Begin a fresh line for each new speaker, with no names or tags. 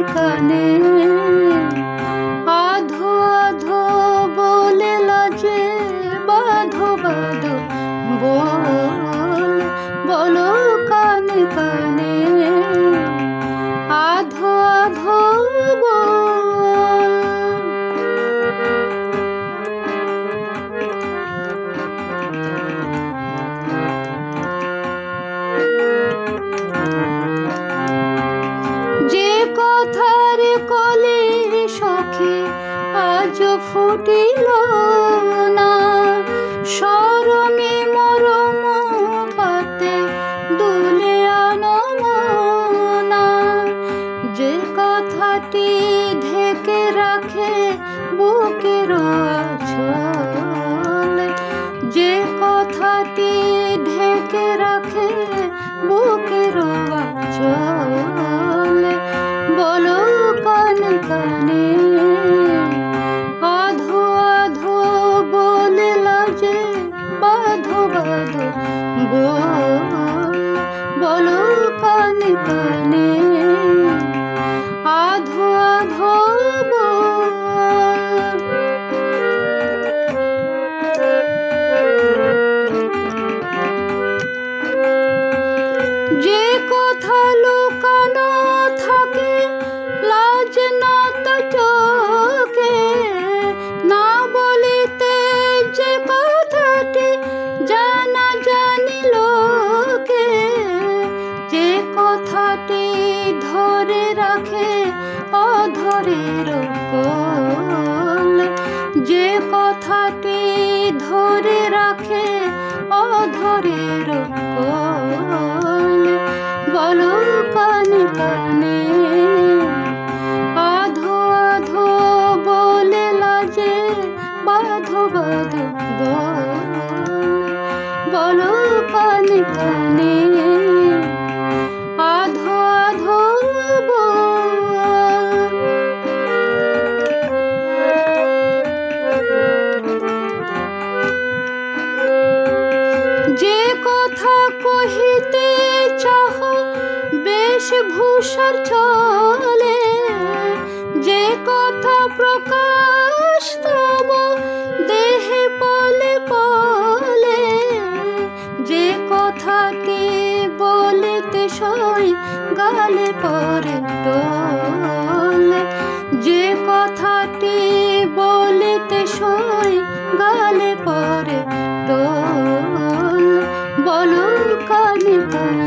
কানে আধো আধো বলে লাজে বাঁধো বাঁধো বলো কানে কানে আধো আধো যে কথার কলে সখী আজ ফুটিল না শরমে মরম পাতে দুলে আনমনা যে কথাটি ঢেকে রাখে বুকের আঁচলে যে কথাটি ঢেকে রাখে বুকের আঁচলে বলো কানে কানে আধো আধো বলে লাজে বাঁধো বাঁধো বলো কানে কানে আধো আধো যে কথা লুকানো থাকে লাজ না তো চোখে না বলিতে যে কথাটি জানা জানি লোকে যে কথাটি ধরে রাখে অধরের কোলে যে কথাটি ধরে রাখে অধরের কোলে বলো কানে কানে আধো আধো বলে লাজে বাঁধো বাঁধো বলো কানে কানে আধো আধো যে কথা কহিতে চাহ বেশভূষার ছলে যে কথা প্রকাশ তব দেহে পলে পলে যে কথাটি বলিতে সই গালে পরে তোলে যে কথাটি বলিতে সই গালে পরে তোলে বলো কানে কানে